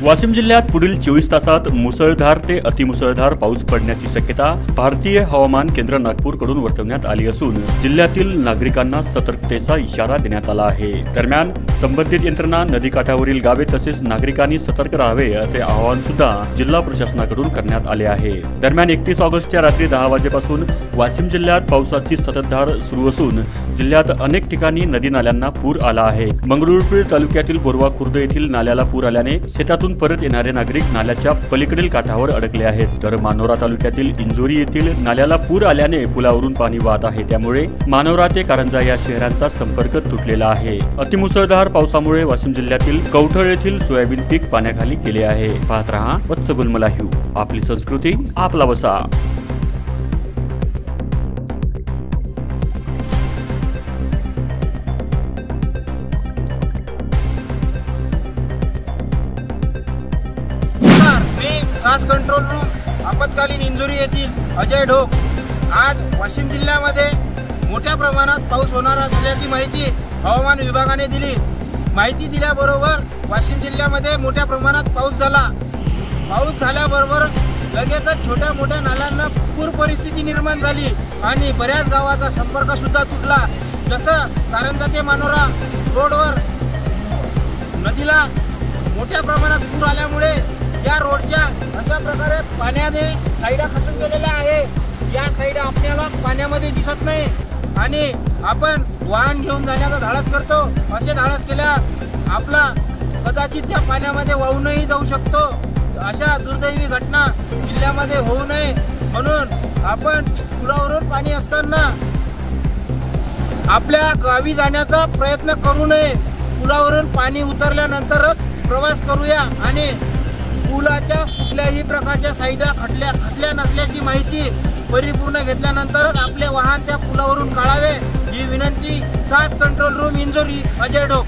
वाशिम जिल्ह्यात पुढील 24 तासात मुसळधार ते अतिमुसळधार पाऊस पडण्याची शक्यता भारतीय हवामान केंद्र नागपूरकडून वर्तवण्यात आली असून जिल्ह्यातील नागरिकांना सतर्कतेचा इशारा देण्यात आला आहे। दरम्यान संबंधित यंत्रणा, नदीकाठावरील गावे तसेच नागरिकांनी सतर्क राहावे असे आवाहन सुद्धा जिल्हा प्रशासनाकडून करण्यात आले आहे। दरम्यान 31 ऑगस्टच्या रात्री 10 वाजेपासून वाशिम जिल्ह्यात पावसाची सततधार सुरू असून जिल्ह्यात अनेक ठिकाणी नदी नाल्यांना पूर आला आहे। मंगरुळपीर तालुक्यातील बोरवा खुर्द येथील नाल्याला पूर आल्याने शेतातून परत येणारे नागरिक नाल्याच्या पलीकडील काठावर अडकले आहेत, तर मानोरा तालुक्यातील इंजोरी येथील नाल्याला पूर आल्याने पुलावरून पाणी वाहत आहे, त्यामुळे मानोरा ते कारंजा या शहरांचा संपर्क तुटलेला आहे। अतिमुसळधार पावसामुळे वाशिम जिल्ह्यातील कवठळ येथील सोयाबीन पीक पाण्याखाली गेले आहे। पाहत रहा वत्स गुलमला हिव, आपली संस्कृती आपला वसा। श्वास कंट्रोल रूम आपत्कालीन इंजुरी येथील अजय ढोक। आज वाशिम जिल्ह्यामध्ये मोठ्या प्रमाणात पाऊस होणार असल्याची माहिती हवामान विभागाने दिली। माहिती दिल्याबरोबर वाशिम जिल्ह्यामध्ये मोठ्या प्रमाणात पाऊस झाला। पाऊस झाल्याबरोबर लगेचच छोट्या मोठ्या नाल्यांना पूर परिस्थिती निर्माण झाली आणि बऱ्याच गावाचा संपर्क सुद्धा तुटला। जसं कारंजा ते मानोरा रोडवर नदीला मोठ्या प्रमाणात पूर आल्यामुळे या रोडच्या अशा प्रकारे पाण्याने साईडा खचून गेलेल्या आहे। या साईडा आपल्याला पाण्यामध्ये दिसत नाही आणि आपण वाहन घेऊन जाण्याचा धाडस करतो। असे धाडस केल्यास आपला कदाचित त्या पाण्यामध्ये वाहूनही जाऊ शकतो। अशा दुर्दैवी घटना जिल्ह्यामध्ये होऊ नये म्हणून आपण पुलावरून पाणी असताना आपल्या गावी जाण्याचा प्रयत्न करू नये। पुलावरून पाणी उतरल्यानंतरच प्रवास करूया आणि पुलाच्या कुठल्याही प्रकारच्या साईडा खचल्या नसल्याची माहिती परिपूर्ण घेतल्यानंतरच आपले वाहन त्या पुलावरून काढावे ही विनंती। श्वास कंट्रोल रूम इंजोरी अजय ढोक।